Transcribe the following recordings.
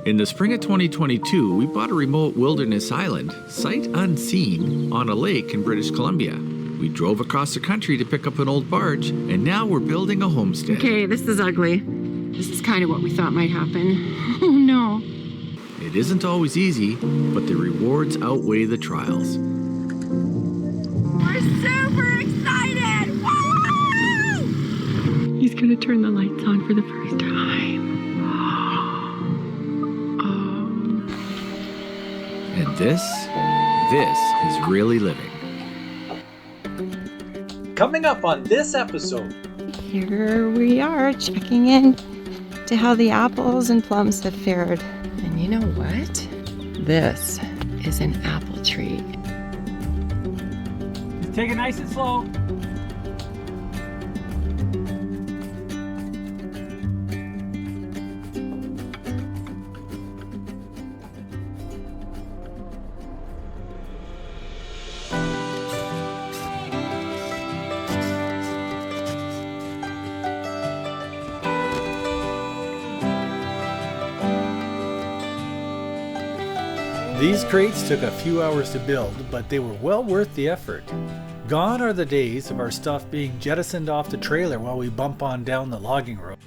In the spring of 2022, we bought a remote wilderness island, sight unseen, on a lake in British Columbia. We drove across the country to pick up an old barge, and now we're building a homestead. Okay, this is ugly. This is kind of what we thought might happen. Oh no. It isn't always easy, but the rewards outweigh the trials. We're super excited! Woo! He's gonna turn the lights on for the first time. And this is really living. Coming up on this episode. Here we are checking in to how the apples and plums have fared. And you know what? This is an apple tree. Just take it nice and slow. These crates took a few hours to build, but they were well worth the effort. Gone are the days of our stuff being jettisoned off the trailer while we bump on down the logging road.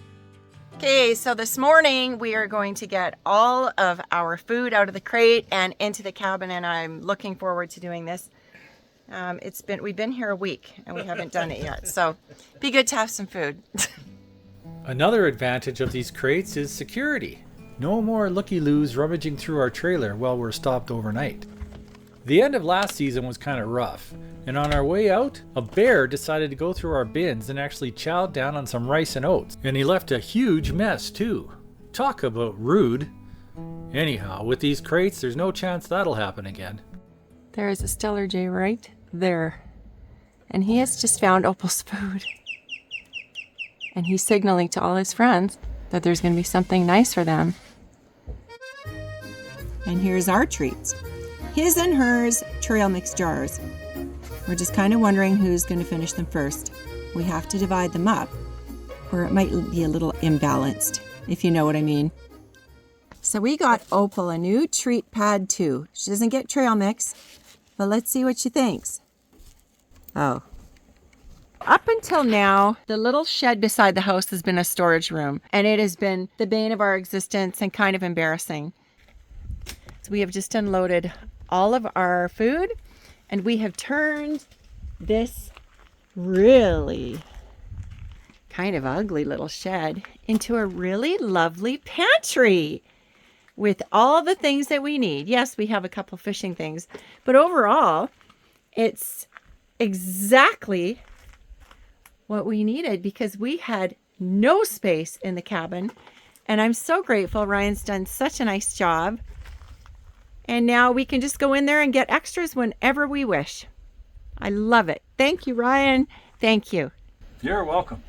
Okay, so this morning we are going to get all of our food out of the crate and into the cabin, and I'm looking forward to doing this. We've been here a week and we haven't done it yet, so be good to have some food. Another advantage of these crates is security. No more looky-loos rummaging through our trailer while we're stopped overnight. The end of last season was kind of rough, and on our way out, a bear decided to go through our bins and actually chowed down on some rice and oats, and he left a huge mess too. Talk about rude. Anyhow, with these crates, there's no chance that'll happen again. There is a Stellar Jay right there, and he has just found Opal's food. And he's signaling to all his friends that there's going to be something nice for them. And here's our treats. His and hers trail mix jars. We're just kind of wondering who's going to finish them first. We have to divide them up, or it might be a little imbalanced, if you know what I mean. So we got Opal a new treat pad too. She doesn't get trail mix, but let's see what she thinks. Oh. Up until now, the little shed beside the house has been a storage room, and it has been the bane of our existence and kind of embarrassing. So we have just unloaded all of our food, and we have turned this really kind of ugly little shed into a really lovely pantry with all the things that we need. Yes, we have a couple fishing things, but overall, it's exactly what we needed because we had no space in the cabin, and I'm so grateful. Ryan's done such a nice job. And now we can just go in there and get extras whenever we wish. I love it. Thank you, Ryan. Thank you. You're welcome.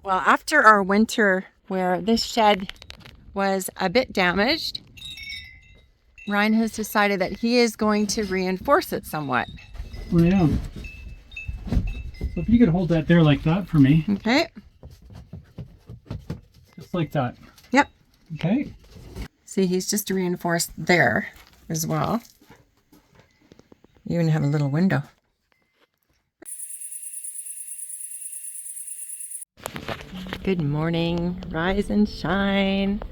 Well, after our winter where this shed was a bit damaged, Ryan has decided that he is going to reinforce it somewhat. Oh, yeah. So if you could hold that there like that for me. Okay. Just like that. Yep. Okay. See, he's just reinforced there as well. You even have a little window. Good morning. Rise and shine.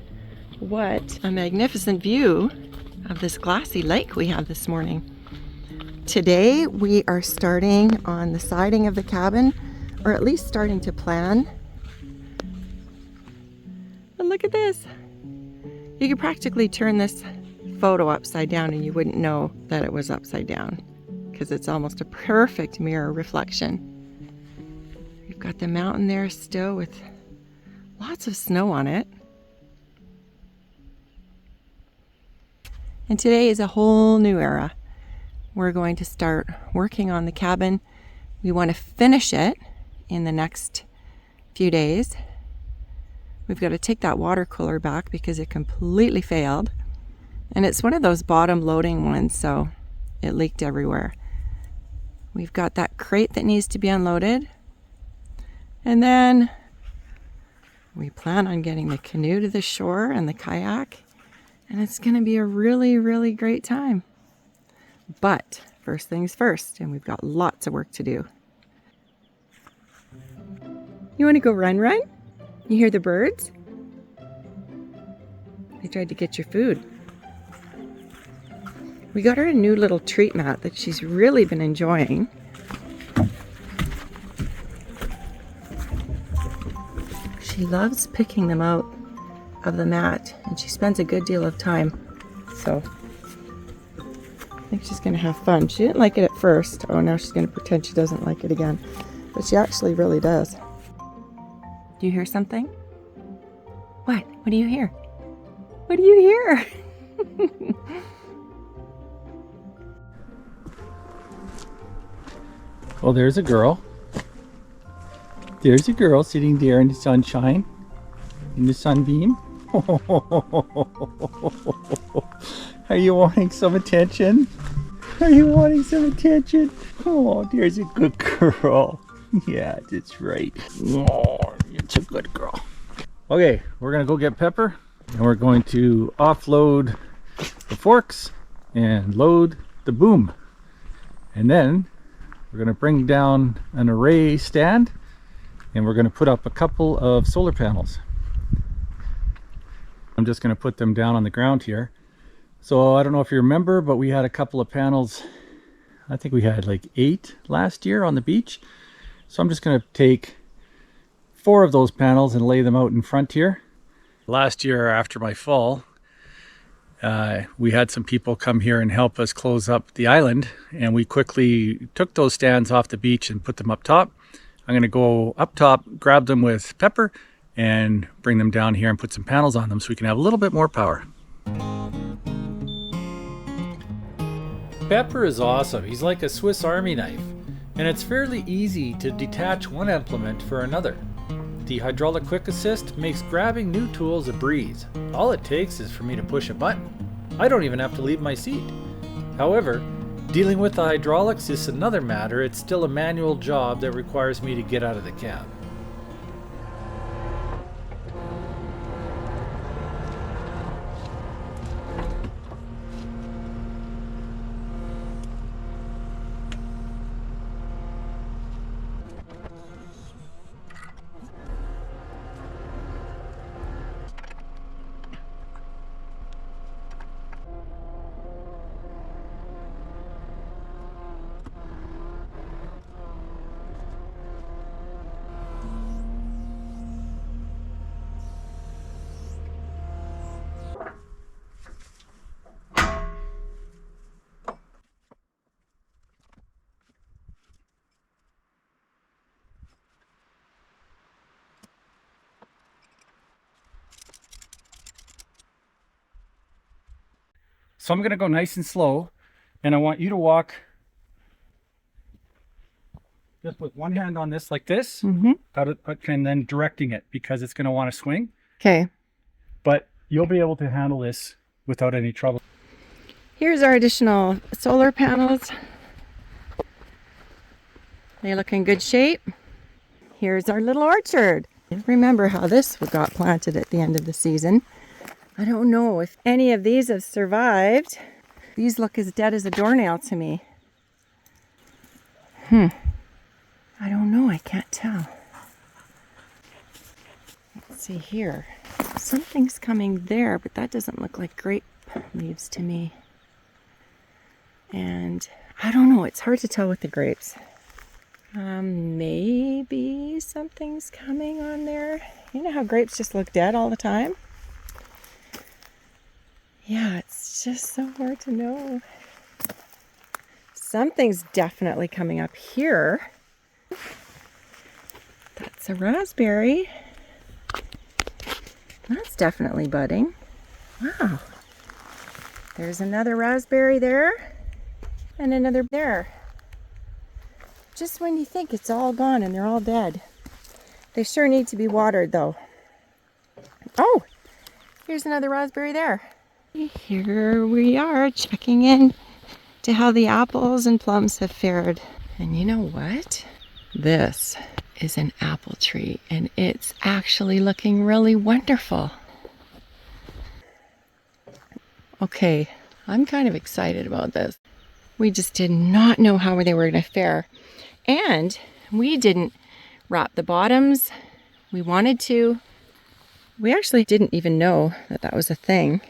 What a magnificent view of this glassy lake we have this morning. Today we are starting on the siding of the cabin, or at least starting to plan. And look at this. You could practically turn this photo upside down and you wouldn't know that it was upside down because it's almost a perfect mirror reflection. We've got the mountain there still with lots of snow on it. And today is a whole new era. We're going to start working on the cabin. We want to finish it in the next few days. We've got to take that water cooler back because it completely failed. And it's one of those bottom loading ones, so it leaked everywhere. We've got that crate that needs to be unloaded. And then we plan on getting the canoe to the shore and the kayak. And it's going to be a really, really great time. But first things first, and we've got lots of work to do. You want to go run? You hear the birds? They tried to get your food. We got her a new little treat mat that she's really been enjoying. She loves picking them out of the mat, and she spends a good deal of time. So I think she's going to have fun. She didn't like it at first. Oh, now she's going to pretend she doesn't like it again. But she actually really does. Do you hear something? What? What do you hear? What do you hear? Well, there's a girl. There's a girl sitting there in the sunshine, in the sunbeam. Are you wanting some attention? Are you wanting some attention? Oh, there's a good girl. Yeah, that's right. Oh, it's a good girl. Okay, we're gonna go get Pepper, and we're going to offload the forks and load the boom. And then we're gonna bring down an array stand, and we're gonna put up a couple of solar panels. I'm just gonna put them down on the ground here. So I don't know if you remember, but we had a couple of panels. I think we had like 8 last year on the beach. So I'm just gonna take 4 of those panels and lay them out in front here. Last year after my fall, we had some people come here and help us close up the island, and we quickly took those stands off the beach and put them up top. I'm gonna go up top, grab them with Pepper, and bring them down here and put some panels on them so we can have a little bit more power. Pepper is awesome. He's like a Swiss Army knife, and it's fairly easy to detach one implement for another. The hydraulic quick assist makes grabbing new tools a breeze. All it takes is for me to push a button. I don't even have to leave my seat. However, dealing with the hydraulics is another matter. It's still a manual job that requires me to get out of the cab. So I'm going to go nice and slow, and I want you to walk just with one hand on this like this, and then directing it because it's going to want to swing. Okay. But you'll be able to handle this without any trouble. Here's our additional solar panels. They look in good shape. Here's our little orchard. Remember how this got planted at the end of the season. I don't know if any of these have survived. These look as dead as a doornail to me. I don't know, I can't tell. Let's see here. Something's coming there, but that doesn't look like grape leaves to me. And I don't know, it's hard to tell with the grapes. Maybe something's coming on there. You know how grapes just look dead all the time? Yeah, it's just so hard to know. Something's definitely coming up here. That's a raspberry. That's definitely budding. Wow. There's another raspberry there and another there. Just when you think it's all gone and they're all dead. They sure need to be watered though. Oh, here's another raspberry there. Here we are checking in to how the apples and plums have fared. And you know what? This is an apple tree, and it's actually looking really wonderful. Okay, I'm kind of excited about this. We just did not know how they were going to fare. And we didn't wrap the bottoms. We wanted to. We actually didn't even know that that was a thing.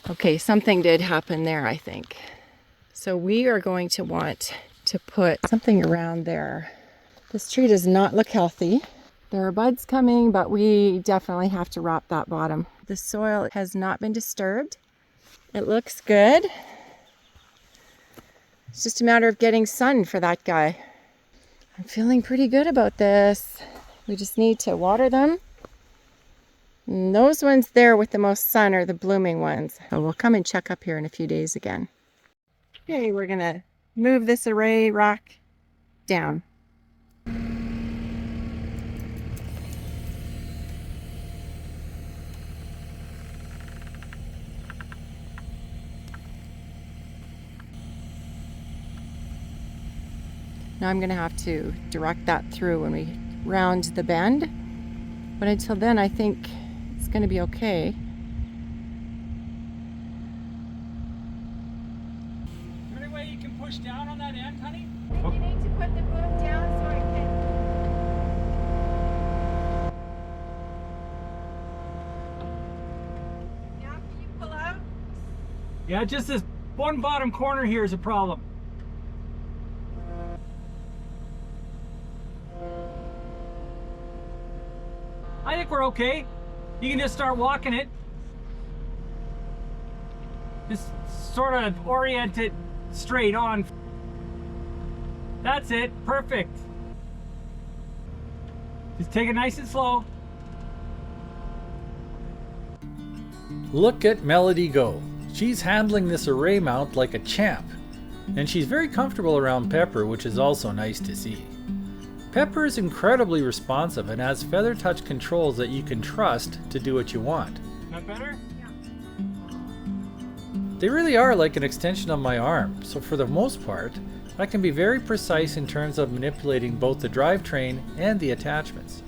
Okay, something did happen there, I think. So we are going to want to put something around there. This tree does not look healthy. There are buds coming, but we definitely have to wrap that bottom. The soil has not been disturbed. It looks good. It's just a matter of getting sun for that guy. I'm feeling pretty good about this. We just need to water them. And those ones there with the most sun are the blooming ones. So we'll come and check up here in a few days again. Okay, we're gonna move this array rack down. Now I'm gonna have to direct that through when we round the bend. But until then, I think it's gonna be okay. Is there any way you can push down on that end, honey? You need to put the boom down so I can... Now can you pull out? Yeah, just this one bottom corner here is a problem. I think we're okay. You can just start walking it. Just sort of orient it straight on. That's it, perfect. Just take it nice and slow. Look at Melody go. She's handling this array mount like a champ. And she's very comfortable around Pepper, which is also nice to see. Pepper is incredibly responsive and has feather touch controls that you can trust to do what you want. That better? They really are like an extension of my arm, so for the most part, I can be very precise in terms of manipulating both the drivetrain and the attachments.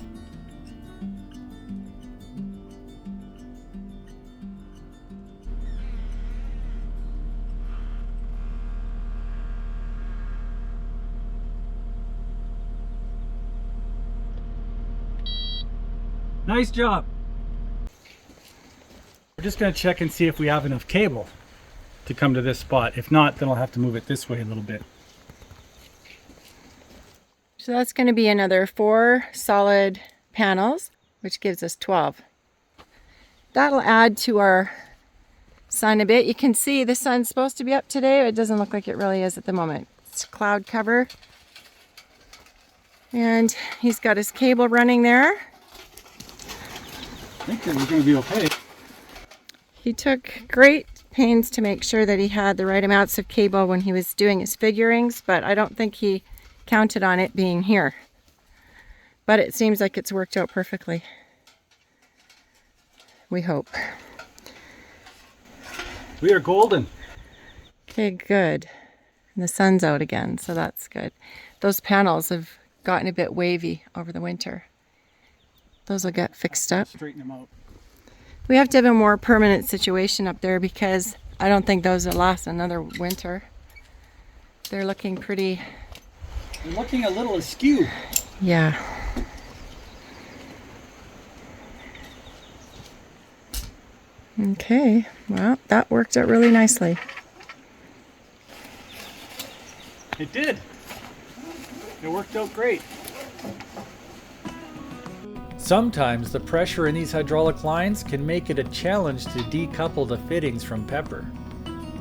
Nice job. We're just going to check and see if we have enough cable to come to this spot. If not, then I'll have to move it this way a little bit. So that's going to be another 4 solid panels, which gives us 12. That'll add to our sun a bit. You can see the sun's supposed to be up today. It doesn't look like it really is at the moment. It's cloud cover. And he's got his cable running there. I think that we're going to be okay. He took great pains to make sure that he had the right amounts of cable when he was doing his figurings, but I don't think he counted on it being here. But it seems like it's worked out perfectly. We hope. We are golden. Okay, good. And the sun's out again, so that's good. Those panels have gotten a bit wavy over the winter. Those will get fixed up. Straighten them out. We have to have a more permanent situation up there because I don't think those will last another winter. They're looking pretty... They're looking a little askew. Yeah. Okay, well, that worked out really nicely. It did. It worked out great. Sometimes the pressure in these hydraulic lines can make it a challenge to decouple the fittings from Pepper.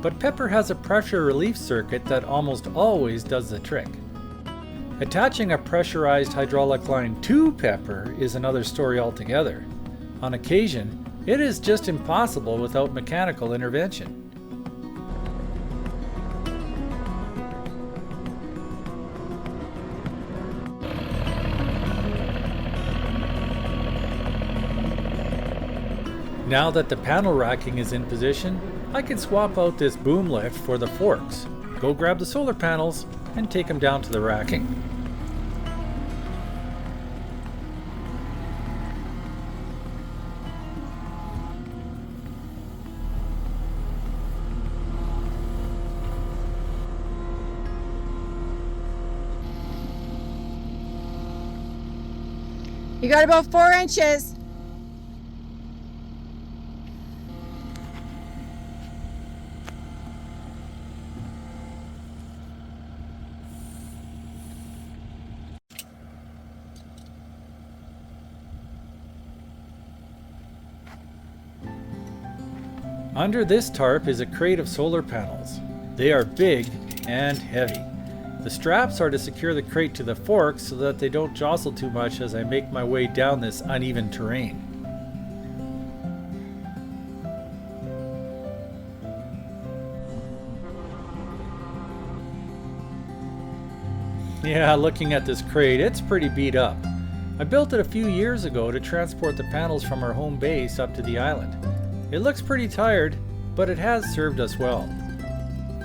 But Pepper has a pressure relief circuit that almost always does the trick. Attaching a pressurized hydraulic line to Pepper is another story altogether. On occasion, it is just impossible without mechanical intervention. Now that the panel racking is in position, I can swap out this boom lift for the forks, go grab the solar panels, and take them down to the racking. You got about 4 inches. Under this tarp is a crate of solar panels. They are big and heavy. The straps are to secure the crate to the forks so that they don't jostle too much as I make my way down this uneven terrain. Yeah, looking at this crate, it's pretty beat up. I built it a few years ago to transport the panels from our home base up to the island. It looks pretty tired, but it has served us well.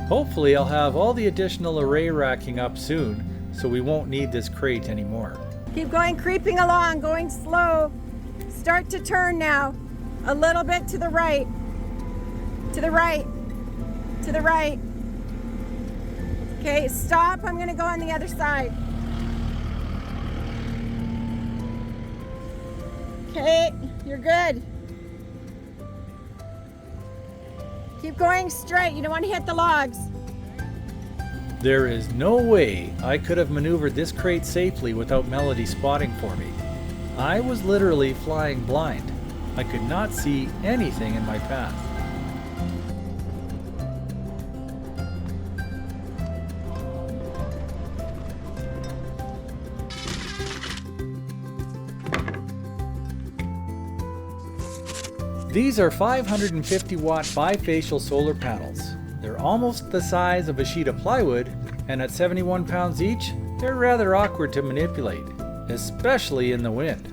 Hopefully I'll have all the additional array racking up soon, so we won't need this crate anymore. Keep going, creeping along, going slow. Start to turn now. A little bit to the right. To the right. To the right. Okay, stop. I'm going to go on the other side. Okay, you're good. Keep going straight. You don't want to hit the logs. There is no way I could have maneuvered this crate safely without Melody spotting for me. I was literally flying blind. I could not see anything in my path. These are 550 watt bifacial solar panels. They're almost the size of a sheet of plywood, and at 71 pounds each, they're rather awkward to manipulate, especially in the wind.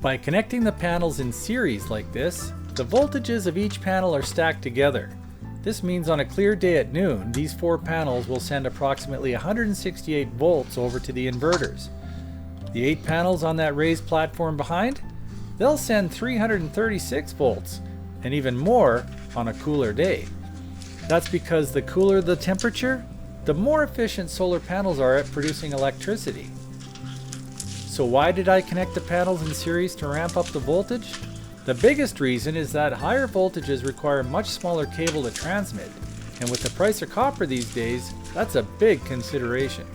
By connecting the panels in series like this, the voltages of each panel are stacked together. This means on a clear day at noon, these 4 panels will send approximately 168 volts over to the inverters. The 8 panels on that raised platform behind, they'll send 336 volts, and even more on a cooler day. That's because the cooler the temperature, the more efficient solar panels are at producing electricity. So why did I connect the panels in series to ramp up the voltage? The biggest reason is that higher voltages require a much smaller cable to transmit, and with the price of copper these days, that's a big consideration.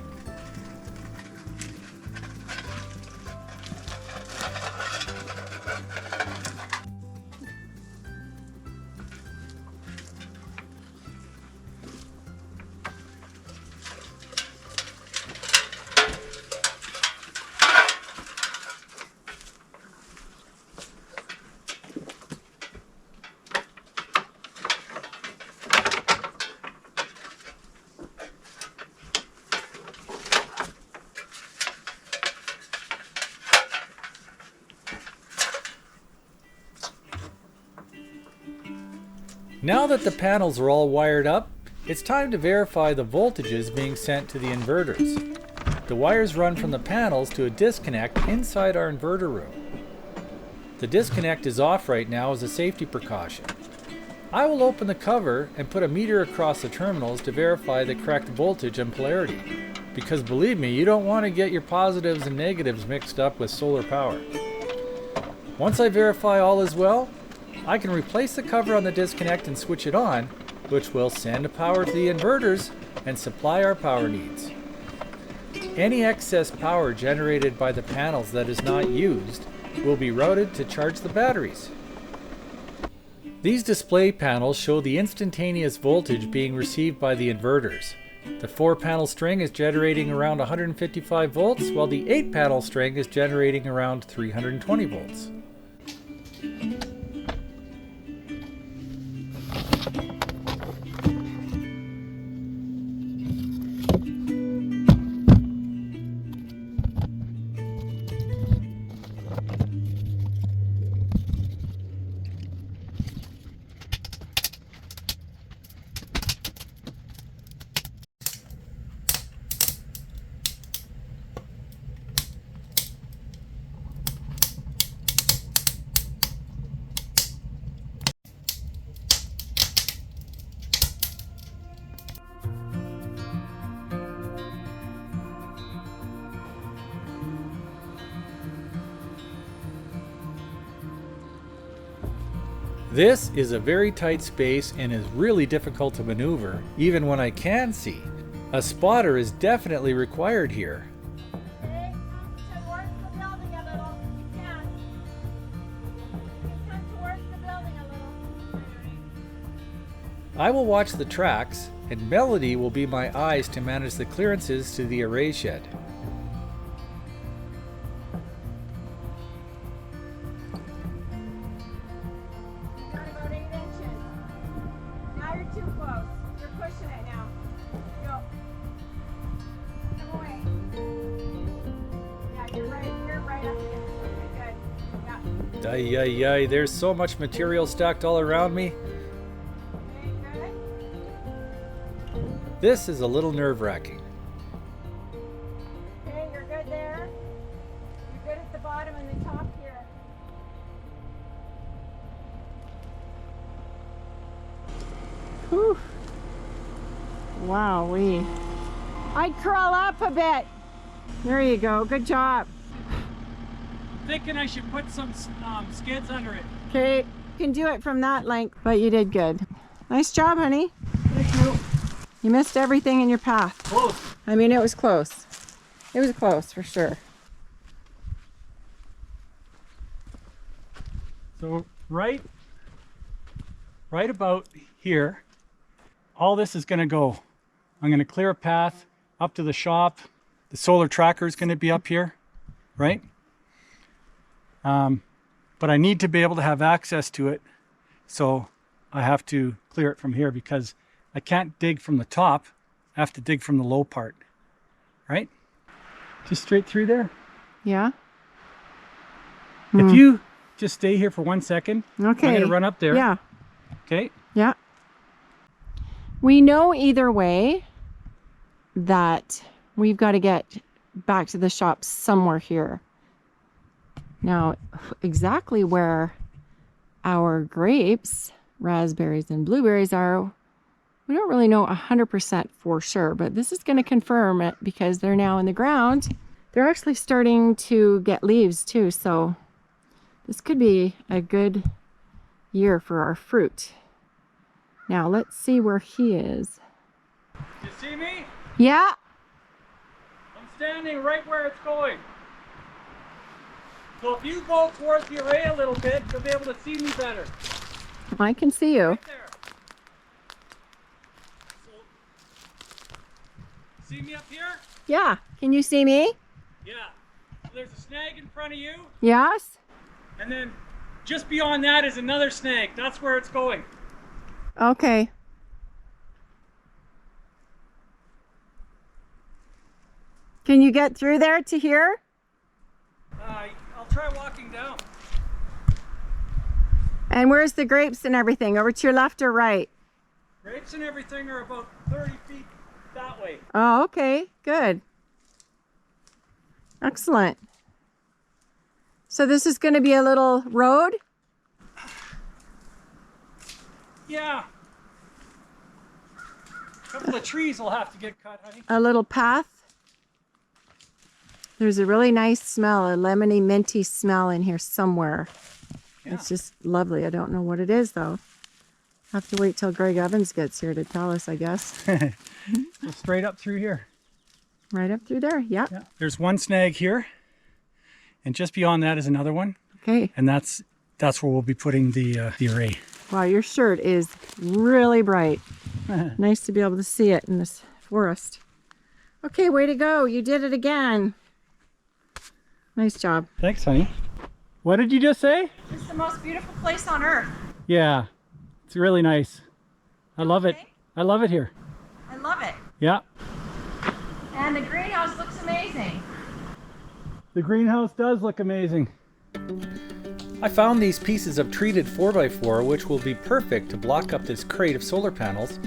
Now that the panels are all wired up, it's time to verify the voltages being sent to the inverters. The wires run from the panels to a disconnect inside our inverter room. The disconnect is off right now as a safety precaution. I will open the cover and put a meter across the terminals to verify the correct voltage and polarity. Because believe me, you don't want to get your positives and negatives mixed up with solar power. Once I verify all is well, I can replace the cover on the disconnect and switch it on, which will send power to the inverters and supply our power needs. Any excess power generated by the panels that is not used will be routed to charge the batteries. These display panels show the instantaneous voltage being received by the inverters. The 4-panel string is generating around 155 volts, while the 8-panel string is generating around 320 volts. This is a very tight space and is really difficult to maneuver, even when I can see. A spotter is definitely required here. Okay, towards the building a little. You can. Come towards the building a little. I will watch the tracks, and Melody will be my eyes to manage the clearances to the array shed. Got about 8 inches. Now you're too close. You're pushing it now. Go. Come away. Yeah, you're right up against it. Okay, good. Yeah. Ay, ay, ay, there's so much material stacked all around me. Okay, good. This is a little nerve-wracking. Okay, you're good there. You're good at the bottom and the top here. Whew. Wowee. I'd crawl up a bit. There you go. Good job. Thinking I should put some skids under it. Okay, you can do it from that length, but you did good. Nice job, honey. Thank you. You missed everything in your path. Close. I mean, it was close. It was close for sure. So right about here, all this is going to go. I'm going to clear a path up to the shop. The solar tracker is going to be up here, right? But I need to be able to have access to it, so I have to clear it from here because I can't dig from the top. I have to dig from the low part, right? Just straight through there. Yeah? If you just stay here for 1 second, Okay. I'm going to run up there. Yeah. Okay. Yeah. We know either way that we've got to get back to the shop somewhere here. Now, exactly where our grapes, raspberries and blueberries are, we don't really know 100% for sure, but this is going to confirm it because they're now in the ground. They're actually starting to get leaves too, so this could be a good year for our fruit. Now, let's see where he is. You see me? Yeah. I'm standing right where it's going. So if you go towards the array a little bit, you'll be able to see me better. I can see you. Right there. So, see me up here? Yeah. Can you see me? Yeah. So there's a snag in front of you, Yes. and then just beyond that is another snag. That's where it's going. Okay. Can you get through there to here? I'll try walking down. And where's the grapes and everything? Over to your left or right? Grapes and everything are about 30 feet that way. Oh, okay. Good. Excellent. So this is going to be a little road? Yeah. A couple of trees will have to get cut, honey. A little path? There's a really nice smell, a lemony, minty smell in here somewhere. Yeah. It's just lovely. I don't know what it is, though. Have to wait till Greg Evans gets here to tell us, I guess. So straight up through here. Right up through there. Yep. Yeah. There's one snag here, and just beyond that is another one, Okay. and that's where we'll be putting the array. Wow, your shirt is really bright. Nice to be able to see it in this forest. Okay, way to go. You did it again. Nice job. Thanks, honey. What did you just say? It's the most beautiful place on earth. Yeah, it's really nice. I love it. Okay. I love it here. I love it. Yeah. And the greenhouse looks amazing. The greenhouse does look amazing. I found these pieces of treated 4x4 which will be perfect to block up this crate of solar panels.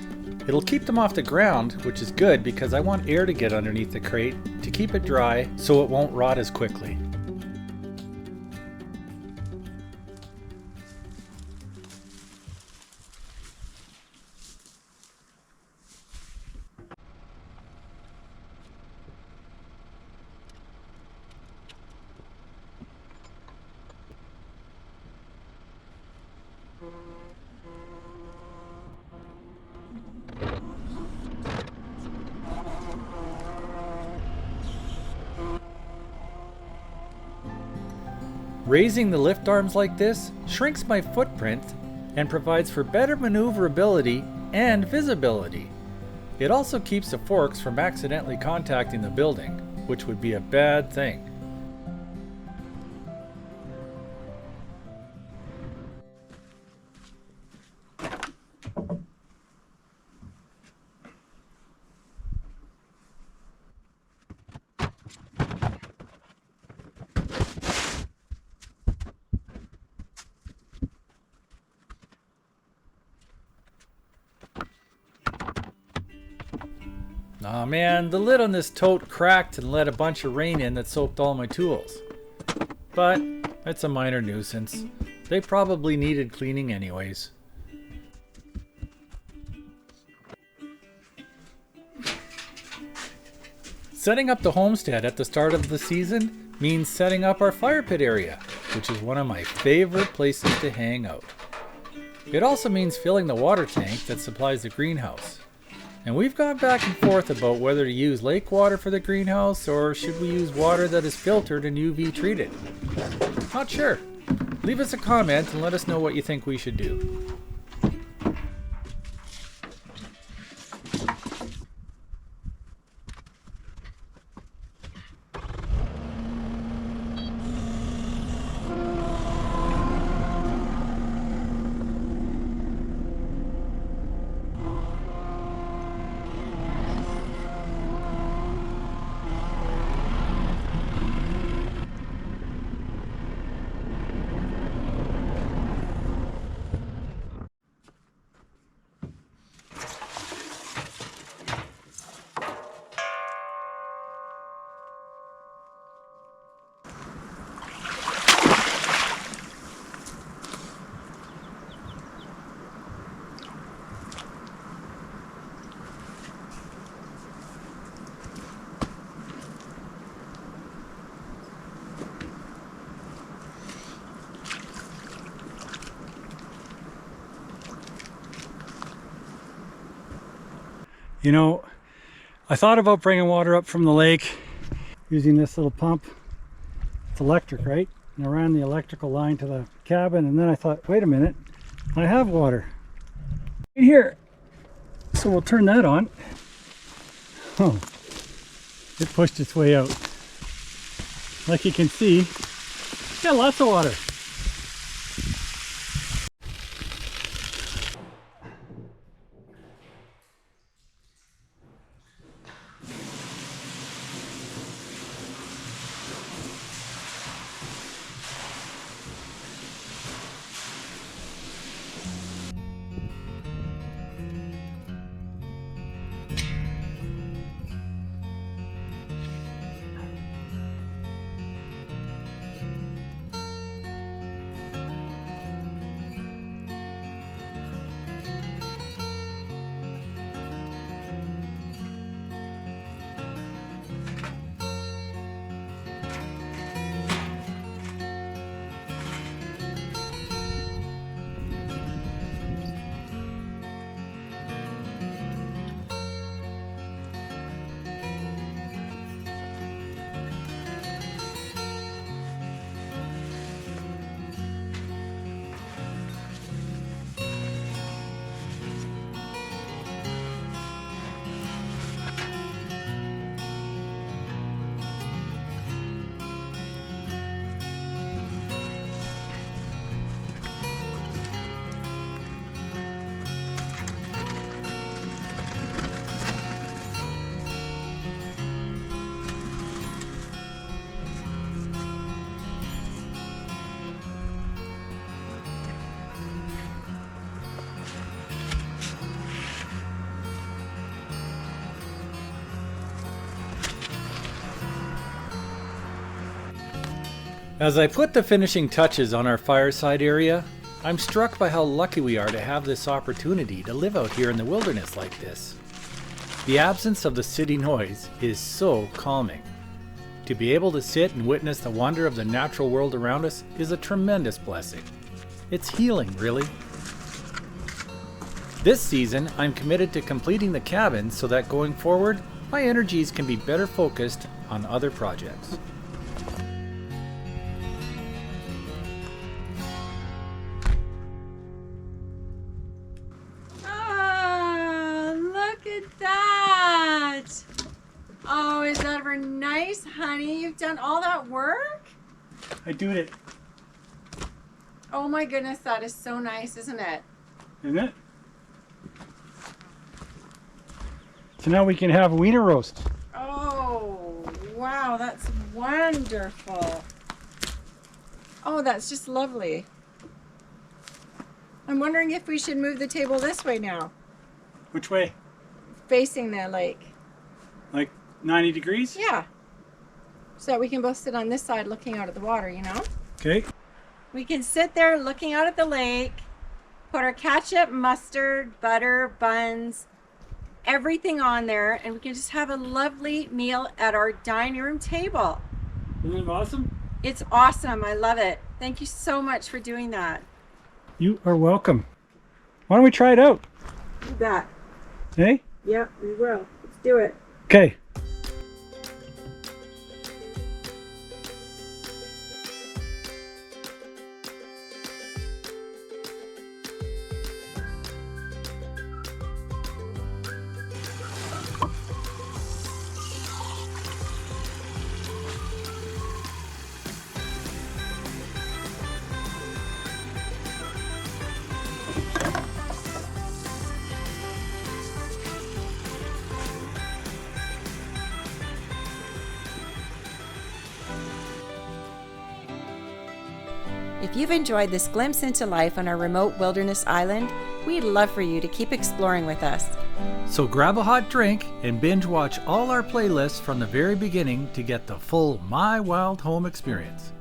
It'll keep them off the ground, which is good because I want air to get underneath the crate to keep it dry so it won't rot as quickly. Raising the lift arms like this shrinks my footprint and provides for better maneuverability and visibility. It also keeps the forks from accidentally contacting the building, which would be a bad thing. Aw man, the lid on this tote cracked and let a bunch of rain in that soaked all my tools. But it's a minor nuisance. They probably needed cleaning anyways. Setting up the homestead at the start of the season means setting up our fire pit area, which is one of my favorite places to hang out. It also means filling the water tank that supplies the greenhouse. And we've gone back and forth about whether to use lake water for the greenhouse or should we use water that is filtered and UV treated. Not sure. Leave us a comment and let us know what you think we should do. You know, I thought about bringing water up from the lake using this little pump. It's electric, right? And I ran the electrical line to the cabin, and then I thought, wait a minute, I have water right here. So we'll turn that on. Oh, it pushed its way out. Like you can see, got lots of water. As I put the finishing touches on our fireside area, I'm struck by how lucky we are to have this opportunity to live out here in the wilderness like this. The absence of the city noise is so calming. To be able to sit and witness the wonder of the natural world around us is a tremendous blessing. It's healing, really. This season, I'm committed to completing the cabin so that going forward, my energies can be better focused on other projects. it. Oh, is that ever nice, honey? You've done all that work? I do it. Oh my goodness, that is so nice, isn't it? Isn't it? So now we can have a wiener roast. Oh, wow, that's wonderful. Oh, that's just lovely. I'm wondering if we should move the table this way now, Which way? facing the lake. Like 90 degrees? Yeah. So that we can both sit on this side looking out at the water, you know? Okay. We can sit there looking out at the lake, put our ketchup, mustard, butter, buns, everything on there, and we can just have a lovely meal at our dining room table. Isn't it awesome? It's awesome. I love it. Thank you so much for doing that. You are welcome. Why don't we try it out? You bet. Hey? Yeah, we will. Let's do it. Okay. If you've enjoyed this glimpse into life on our remote wilderness island, we'd love for you to keep exploring with us. So grab a hot drink and binge watch all our playlists from the very beginning to get the full My Wild Home experience.